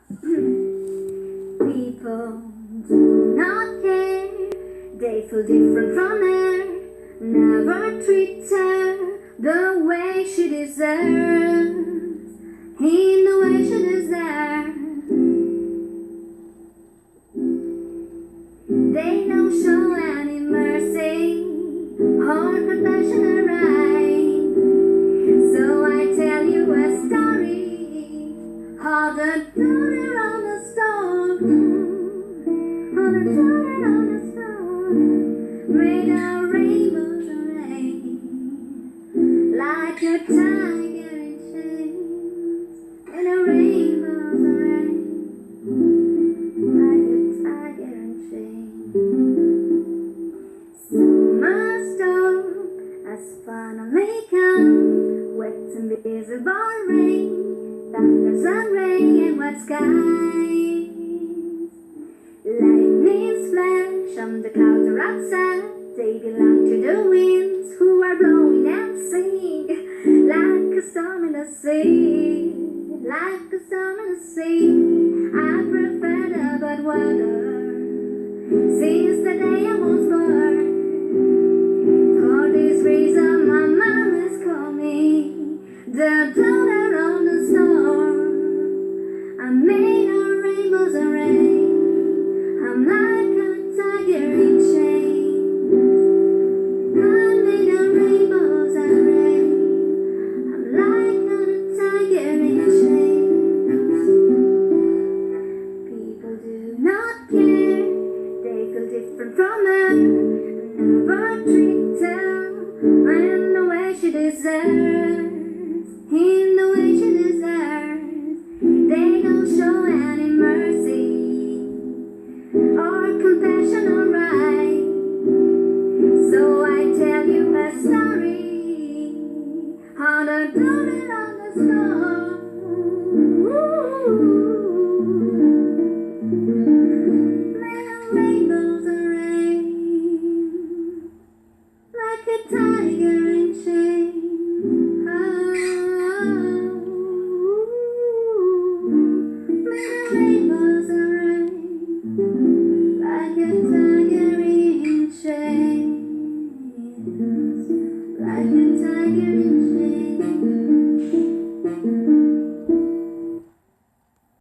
People do not care, they feel different from her, never treat her the way she deserves, in the way she deserves. They don't show any mercy or compassion or right. So I tell you a story of the daughter of the storm, of the daughter of the storm, made of rainbows and rain, like a tiger in chains, in a rainbows and rain, like a tiger in chains. Summer storm has finally come, wet and visible rain, thunders and rain and wet skies. Lightning's flash on the clouds are outside, they belong to the winds who are blowing and sing, like a storm in the sea, like a storm in the sea. I prefer the bad weather since the day I was born. For this reason my mom has called me the daughter of the storm. I'm made of rainbows and rain, I'm like a tiger in chains. I'm made of rainbows and rain, I'm like a tiger in chains. People do not care, they feel different from her, never treat her in the way she deserves, in the way she deserves. They don't show any mercy or compassion or right. So I tell you a story of the daughter of the storm. Made of rainbows and rain, like a tiger in chains. Made of rainbows and rain, like a tiger.